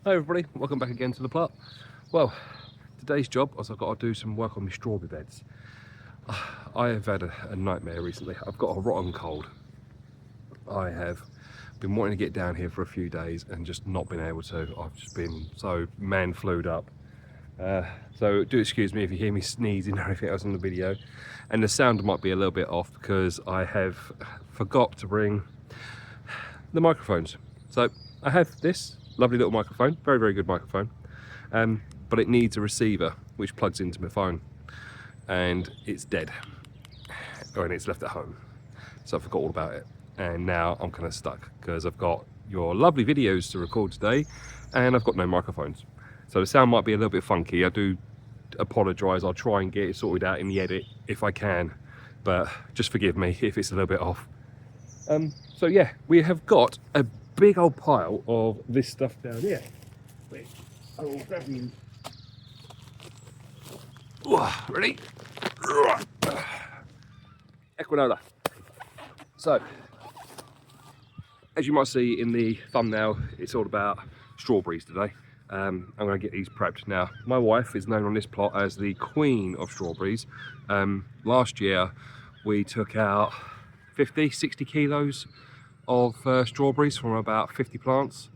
Hi everybody, welcome back again to the plot. Well, today's job is I've got to do some work on my strawberry beds. I have had a nightmare recently. I've got a rotten cold. I have been wanting to get down here for a few days and just not been able to. I've just been so man-flued up. So do excuse me if you hear me sneezing or anything else in the video. And the sound might be a little bit off because I have forgot to bring the microphones. So I have this lovely little microphone, very, very good microphone. But it needs a receiver which plugs into my phone. And it's dead. And it's left at home. So I forgot all about it. And now I'm kind of stuck because I've got your lovely videos to record today and I've got no microphones. So the sound might be a little bit funky. I do apologise. I'll try and get it sorted out in the edit if I can, but just forgive me if it's a little bit off. So yeah, we have got a big old pile of this stuff down here. Wait, I will grab you. Ready? Equinola. So, as you might see in the thumbnail, it's all about strawberries today. I'm going to get these prepped now. My wife is known on this plot as the queen of strawberries. Last year we took out 60 kilos of strawberries from about 50 plants.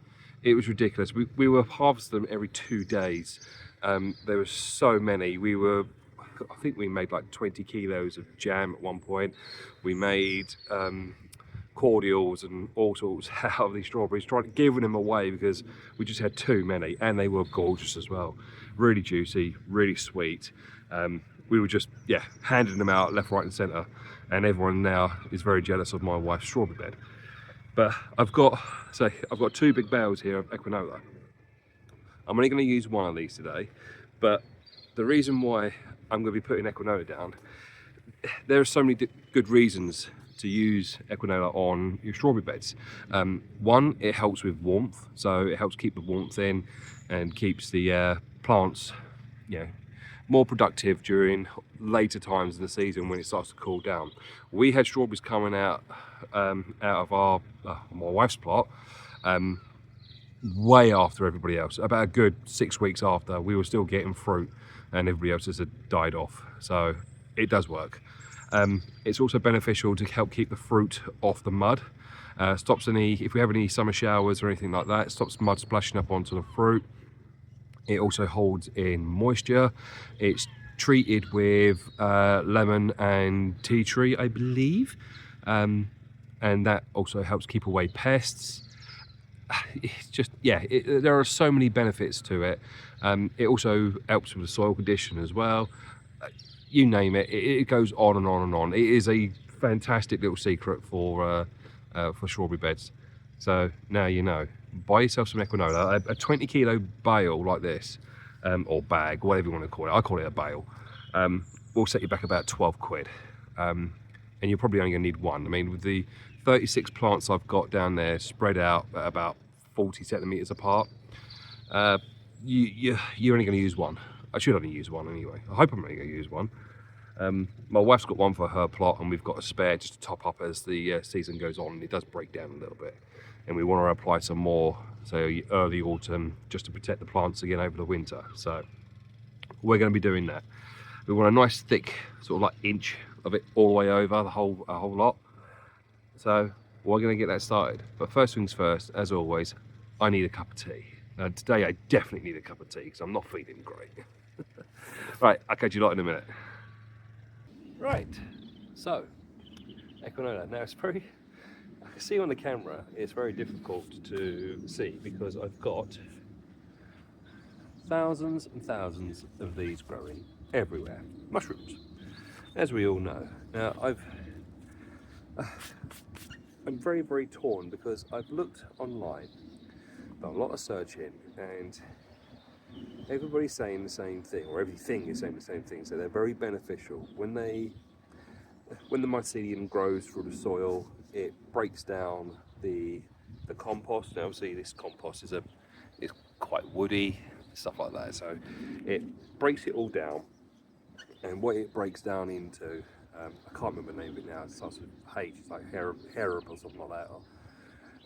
It was ridiculous. We were harvesting them every 2 days. There were so many. I think we made like 20 kilos of jam at one point. We made cordials and all sorts out of these strawberries, giving them away because we just had too many, and they were gorgeous as well. Really juicy, really sweet. We were just, yeah, handing them out left, right and centre, and everyone now is very jealous of my wife's strawberry bed. But I've got 2 big bales here of Equinola. I'm only going to use one of these today, but the reason why I'm going to be putting Equinola down, there are so many good reasons to use Equinola on your strawberry beds. One, it helps with warmth, so it helps keep the warmth in and keeps the plants, you know, more productive during later times in the season when it starts to cool down. We had strawberries coming out of my wife's plot way after everybody else. About a good 6 weeks after, we were still getting fruit and everybody else has died off. So it does work. It's also beneficial to help keep the fruit off the mud. Stops if we have any summer showers or anything like that, it stops mud splashing up onto the fruit. It also holds in moisture. It's treated with lemon and tea tree, I believe. And that also helps keep away pests. It's just, yeah, there are so many benefits to it. It also helps with the soil condition as well. You name it, it goes on and on and on. It is a fantastic little secret for strawberry beds. So now you know. Buy yourself some Equinola. A 20 kilo bale like this, or bag, whatever you want to call it. I call it a bale. Will set you back about 12 quid. And you're probably only going to need one. I mean, with the 36 plants I've got down there spread out at about 40 centimeters apart, you're only going to use one. I should only use one anyway. I hope I'm only going to use one. My wife's got one for her plot, and we've got a spare just to top up as the season goes on. It does break down a little bit, and we want to apply some more, so early autumn, just to protect the plants again over the winter. So we're going to be doing that. We want a nice thick sort of like inch of it all the way over a whole lot. So we're going to get that started. But first things first, as always, I need a cup of tea. Now today I definitely need a cup of tea because I'm not feeling great. Right, I'll catch you lot in a minute. Right, so Equinola. Now it's very, I can see on the camera it's very difficult to see because I've got thousands and thousands of these growing everywhere. Mushrooms, as we all know. Now I'm very, very torn because I've looked online, done a lot of searching, and everybody's saying the same thing, or everything is saying the same thing. So they're very beneficial. When the mycelium grows through the soil, it breaks down the compost. Now, obviously, this compost is quite woody. stuff like that. So it breaks it all down, and what it breaks down into, I can't remember the name of it now, it starts with H, it's like harib or something like that.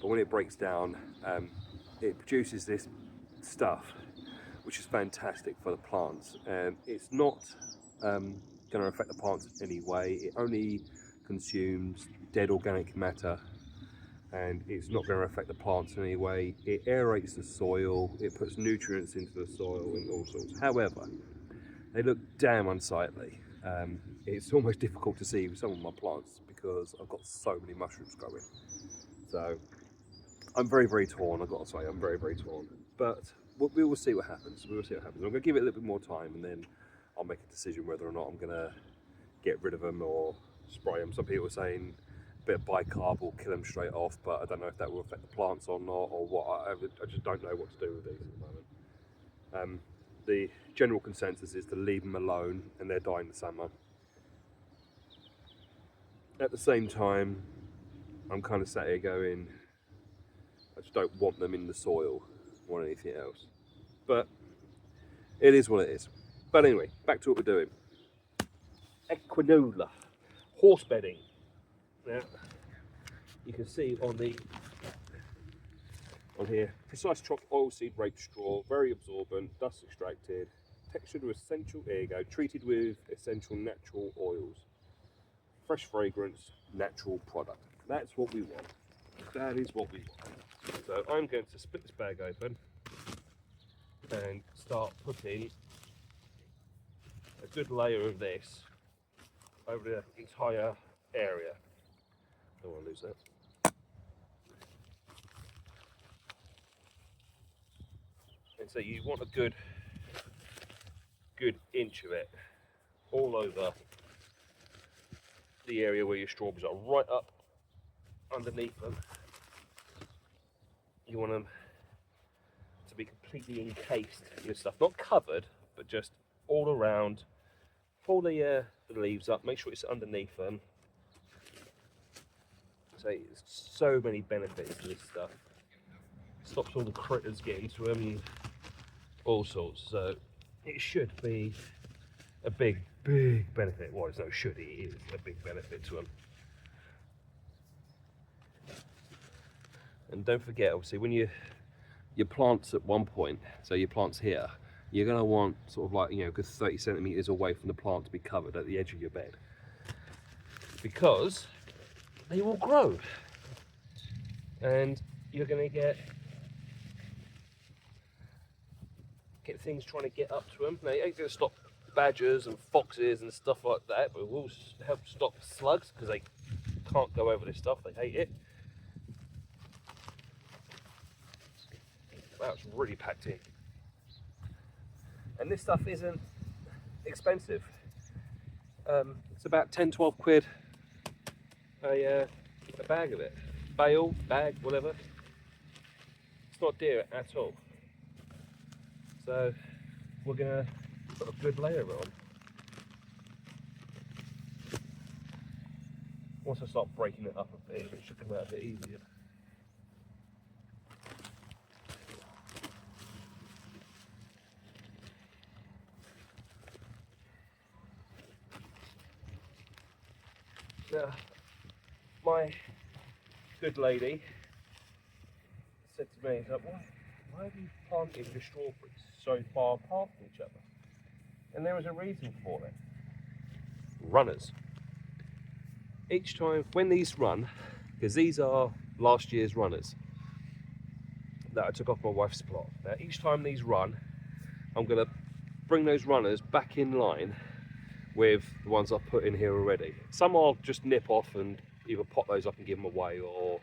But when it breaks down, it produces this stuff which is fantastic for the plants, and it's not going to affect the plants in any way. It only consumes dead organic matter, and it's not going to affect the plants in any way. It aerates the soil, it puts nutrients into the soil and all sorts. However, they look damn unsightly. It's almost difficult to see some of my plants because I've got so many mushrooms growing. So I'm very torn, I've got to say, I'm very torn. But we will see what happens. We will see what happens. I'm going to give it a little bit more time, and then I'll make a decision whether or not I'm going to get rid of them or spray them. Some people are saying a bit of bicarb will kill them straight off, but I don't know if that will affect the plants or not, or what. I just don't know what to do with these at the moment. The general consensus is to leave them alone, and they'll die in the summer. At the same time, I'm kind of sat here going, I just don't want them in the soil or anything else. But it is what it is. But anyway, back to what we're doing. Equinola, horse bedding. Now, you can see on here, precise chopped oilseed rape straw, very absorbent, dust extracted, textured with essential, there you go, treated with essential natural oils. Fresh fragrance, natural product. That's what we want. That is what we want. So I'm going to split this bag open and start putting a good layer of this over the entire area. Don't want to lose that. And so you want a good inch of it all over the area where your strawberries are, right up underneath them. You want them to be completely encased with stuff, not covered, but just all around. Pull the leaves up, make sure it's underneath them. So there's so many benefits to this stuff. Stops all the critters getting to them and all sorts. So it should be a big benefit. Well, it's no should, it is a big benefit to them. And don't forget, obviously, when your plants at one point, so your plants here, you're going to want sort of like, good 30 centimeters away from the plant to be covered at the edge of your bed, because they will grow, and you're going to get things trying to get up to them. Now, it ain't going to stop badgers and foxes and stuff like that, but it will help stop slugs, because they can't go over this stuff, they hate it. Wow, it's really packed in. And this stuff isn't expensive. It's about 10-12 quid a bag of it. Bale, bag, whatever. It's not dear at all. So we're going to put a good layer on. Once I start breaking it up a bit, it should come out a bit easier. Now, my good lady said to me, why have you planted your strawberries so far apart from each other? And there was a reason for it. Runners. Each time when these run, because these are last year's runners that I took off my wife's plot. Now each time these run, I'm going to bring those runners back in line with the ones I've put in here already. Some I'll just nip off and either pot those up and give them away, or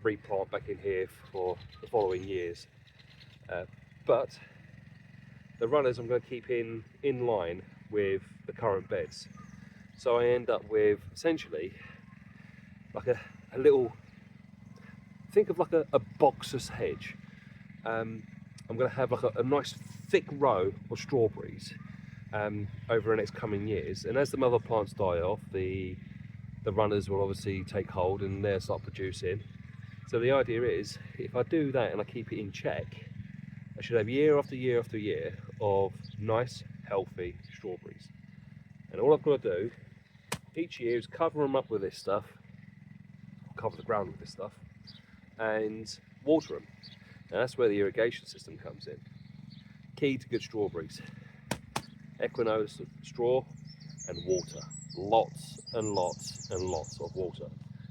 replant back in here for the following years. But the runners I'm going to keep in line with the current beds. So I end up with essentially like a little, think of like a boxer's hedge. I'm going to have like a nice thick row of strawberries over the next coming years, and as the mother plants die off, the runners will obviously take hold and they'll start producing. So the idea is, if I do that and I keep it in check, I should have year after year after year of nice, healthy strawberries. And all I've got to do each year is cover them up with this stuff, cover the ground with this stuff, and water them. And that's where the irrigation system comes in. Key to good strawberries: Equinox straw and water. Lots and lots and lots of water.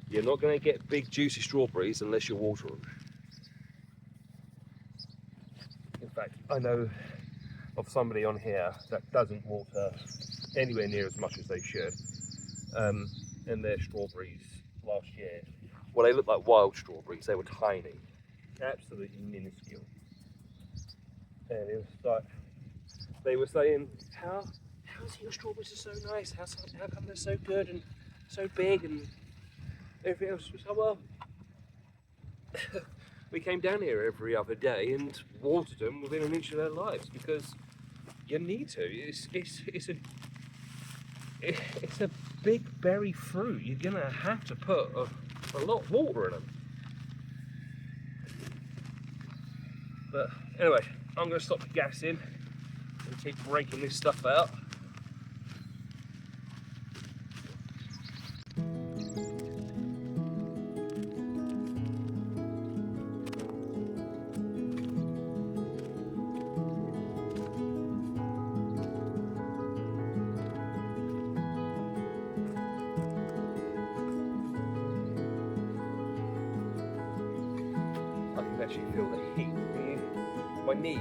You're not going to get big juicy strawberries unless you water them. In fact, I know of somebody on here that doesn't water anywhere near as much as they should. And their strawberries last year, well, they looked like wild strawberries. They were tiny, absolutely minuscule. And it was like, they were saying, how's your strawberries are so nice? How come they're so good and so big and everything else? So, well, we came down here every other day and watered them within an inch of their lives, because you need to. It's a big berry fruit. You're gonna have to put a lot of water in them. But anyway, I'm gonna stop the gas in and keep breaking this stuff out. I can actually feel the heat. My knees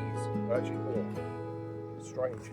are actually warm. It's strange.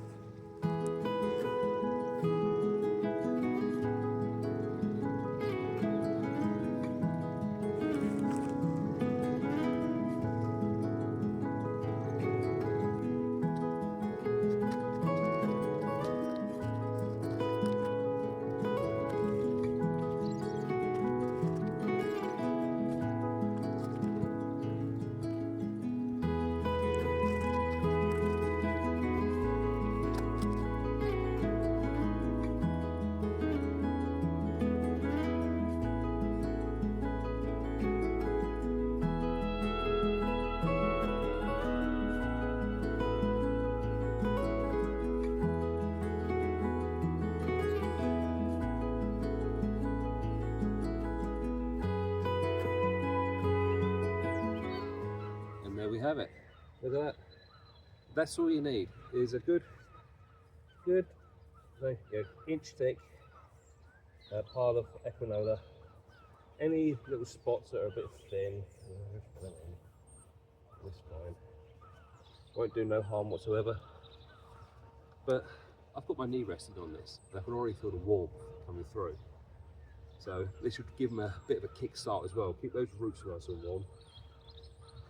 Have it. Look at that. That's all you need is a good inch thick pile of Equinola. Any little spots that are a bit thin, this fine. Won't do no harm whatsoever. But I've got my knee rested on this, and I can already feel the warmth coming through. So this should give them a bit of a kick start as well. Keep those roots nice and warm,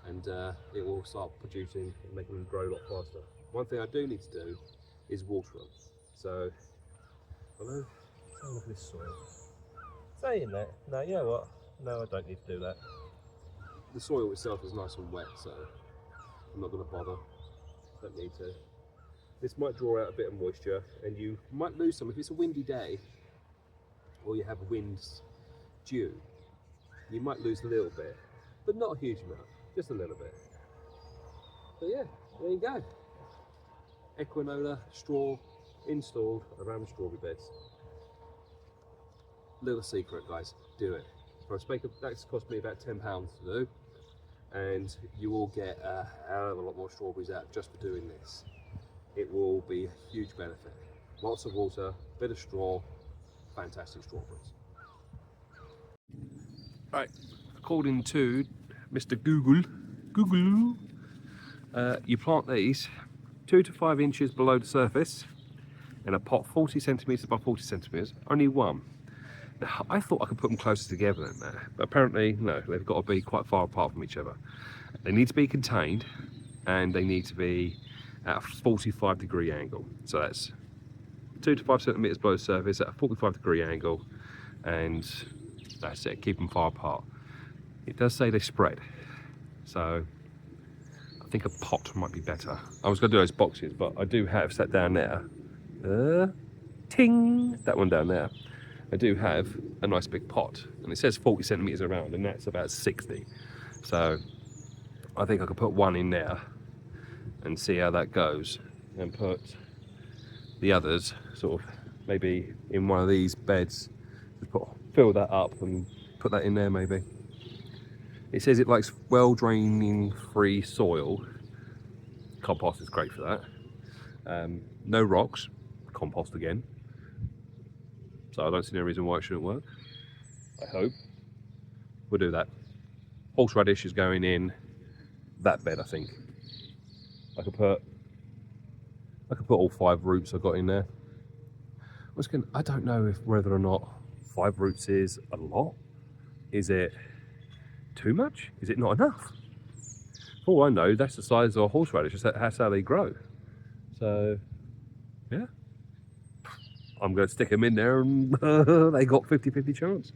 and it will start producing and making them grow a lot faster. One thing I do need to do is water them. So, hello, have a look at this soil. Saying that, no, you know what? No, I don't need to do that. The soil itself is nice and wet, so I'm not going to bother. Don't need to. This might draw out a bit of moisture, and you might lose some if it's a windy day, or you have winds due. You might lose a little bit, but not a huge amount. Just a little bit. But yeah, there you go. Equinola straw installed around the strawberry beds. Little secret, guys, do it. That's cost me about £10 to do, and you will get a hell of a lot more strawberries out just for doing this. It will be a huge benefit. Lots of water, bit of straw, fantastic strawberries. Right, according to Mr. Google, you plant these 2 to 5 inches below the surface in a pot 40 centimetres by 40 centimetres, only one. Now, I thought I could put them closer together than that, but apparently no, they've got to be quite far apart from each other. They need to be contained, and they need to be at a 45-degree angle. So that's 2 to 5 centimetres below the surface at a 45-degree angle, and that's it, keep them far apart. It does say they spread, so I think a pot might be better. I was going to do those boxes, but I do have, sat down there, ting, that one down there, I do have a nice big pot, and it says 40 centimetres around, and that's about 60. So I think I could put one in there, and see how that goes, and put the others sort of maybe in one of these beds. Just fill that up and put that in there maybe. It says it likes well draining free soil. Compost is great for that. No rocks, compost again. So I don't see no reason why it shouldn't work. I hope. We'll do that. Horseradish is going in that bed, I think. I could put all 5 roots I got in there. I don't know whether or not 5 roots is a lot. Is it too much? Is it not enough? For all I know, that's the size of a horseradish. That's how they grow. So, yeah. I'm going to stick them in there and they got 50-50 chance.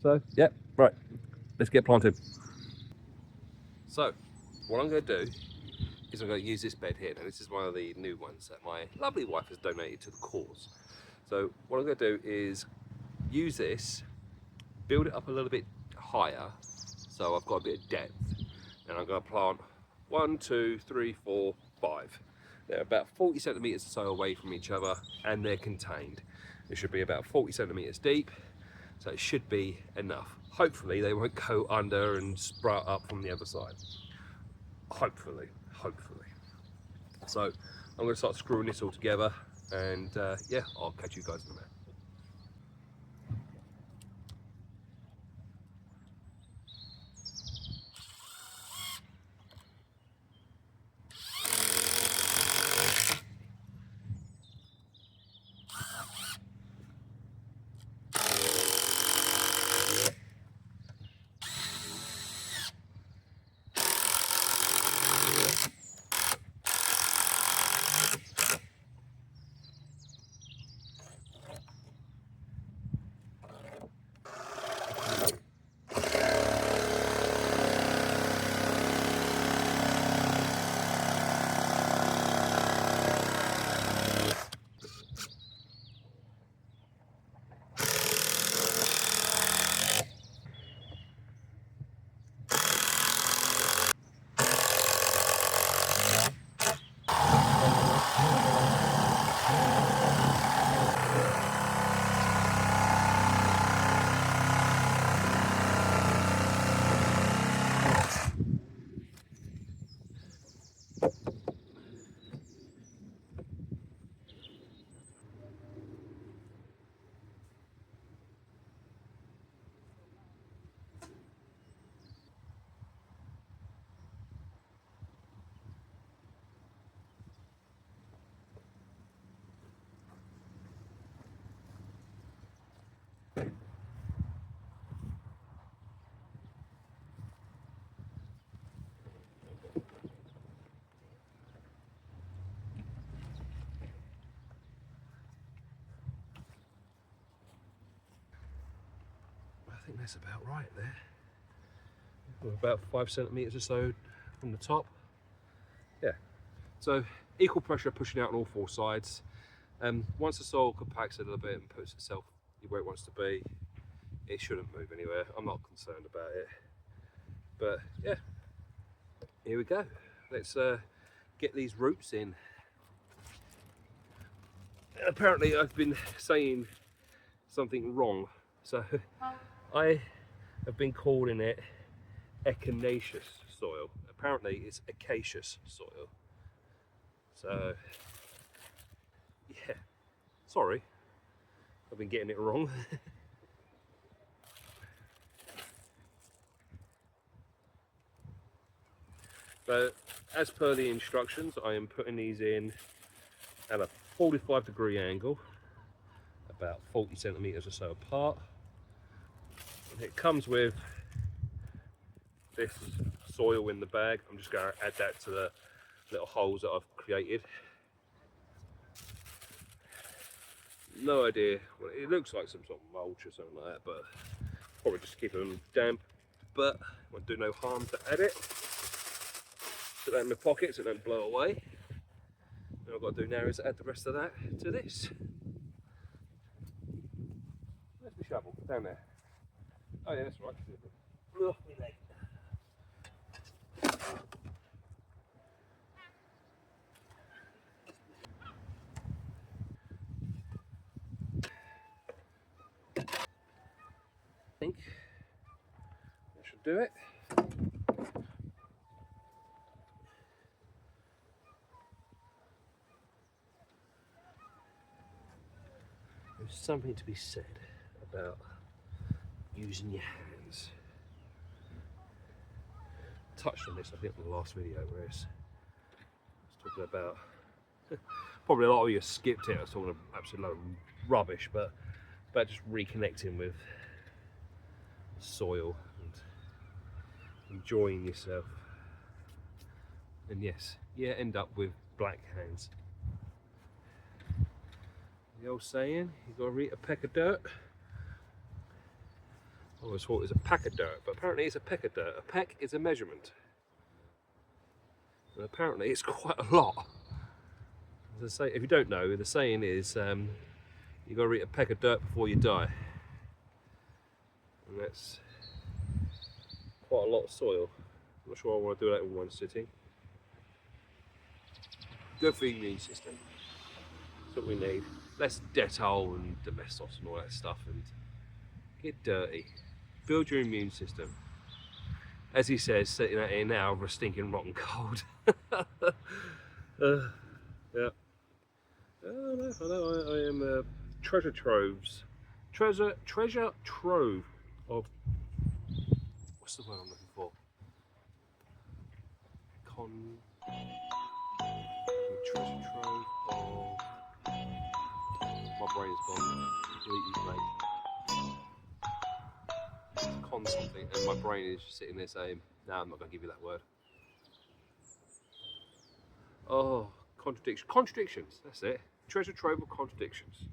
So, yeah, right. Let's get planted. So, what I'm going to do is I'm going to use this bed here. Now, this is one of the new ones that my lovely wife has donated to the cause. So, what I'm going to do is use this, build it up a little bit higher, so I've got a bit of depth, and I'm going to plant 1, 2, 3, 4, 5. They're about 40 centimetres or so away from each other, and they're contained. It should be about 40 centimetres deep, so it should be enough. Hopefully they won't go under and sprout up from the other side. Hopefully. So I'm going to start screwing this all together, and yeah, I'll catch you guys in a minute. I think that's about right there. We're about 5 centimetres or so from the top. Yeah, so equal pressure pushing out on all 4 sides. Once the soil compacts a little bit and puts itself where it wants to be, it shouldn't move anywhere. I'm not concerned about it. But yeah, here we go. Let's get these roots in. Apparently I've been saying something wrong. So I have been calling it echinaceous soil. Apparently it's acacious soil. So yeah, sorry, I've been getting it wrong. So as per the instructions, I am putting these in at a 45-degree angle, about 40 centimetres or so apart. And it comes with this soil in the bag. I'm just going to add that to the little holes that I've created. No idea. Well, it looks like some sort of mulch or something like that, but probably just keep them damp. But won't do no harm to add it. Put that in my pocket so it don't blow away. And all I've got to do now is add the rest of that to this. Where's my shovel? Down there. Oh yeah, that's right. Ugh, my leg. think that should do it. There's something to be said about using your hands. Touched on this, I think, in the last video, where I was talking about, probably a lot of you skipped it, I was talking about absolute load of rubbish, but about just reconnecting with soil and enjoying yourself. And yes, yeah, end up with black hands. The old saying, you gotta eat a peck of dirt. I always thought it was a pack of dirt, but apparently it's a peck of dirt. A peck is a measurement. And apparently it's quite a lot. As I say, if you don't know, the saying is, you gotta eat a peck of dirt before you die. And that's quite a lot of soil. I'm not sure I want to do that in one sitting. Good for your immune system. That's what we need. Less Dettol and Domestos and all that stuff, and get dirty. Build your immune system. As he says, sitting out here now over a stinking rotten cold. Yeah. I know. I am treasure trove of, what's the word I'm looking for? Treasure trove of, my brain is gone completely blank. Con something, and my brain is just sitting there saying, no, I'm not going to give you that word. Oh, contradictions, that's it. Treasure trove of contradictions.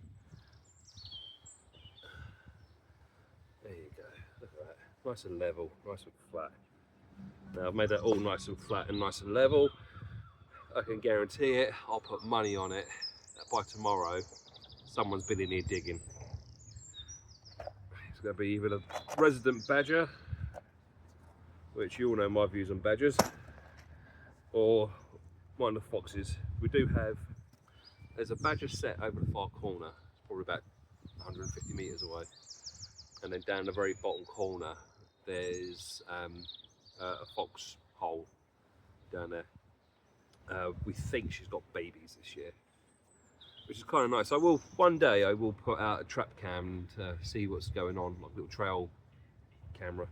There you go, look at that. Nice and level, nice and flat. Now I've made that all nice and flat and nice and level. I can guarantee it, I'll put money on it, that by tomorrow someone's been in here digging. It's going to be either the resident badger, which you all know my views on badgers, or one of the foxes. We do have, there's a badger set over the far corner, it's probably about 150 metres away, and then down the very bottom corner there's a fox hole down there. We think she's got babies this year, which is kind of nice. One day I will put out a trap cam to see what's going on, like a little trail camera,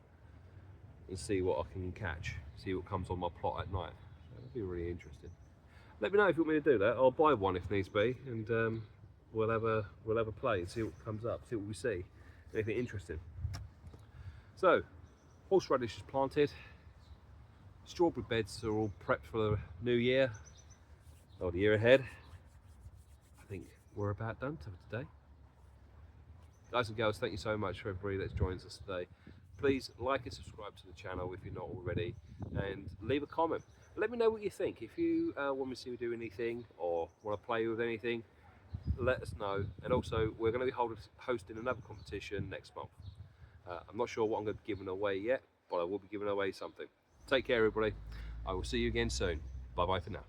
and see what I can catch, see what comes on my plot at night. That'd be really interesting. Let me know if you want me to do that. I'll buy one if needs be, and we'll have a play and see what comes up, see what we see, anything interesting. So, horseradish is planted. Strawberry beds are all prepped for the new year, or the year ahead. I think we're about done for today. Guys and girls, thank you so much for everybody that's joined us today. Please like and subscribe to the channel if you're not already, and leave a comment. Let me know what you think. If you want me to see me do anything or want to play with anything, let us know. And also, we're going to be hosting another competition next month. I'm not sure what I'm going to be giving away yet, but I will be giving away something. Take care, everybody. I will see you again soon. Bye bye for now.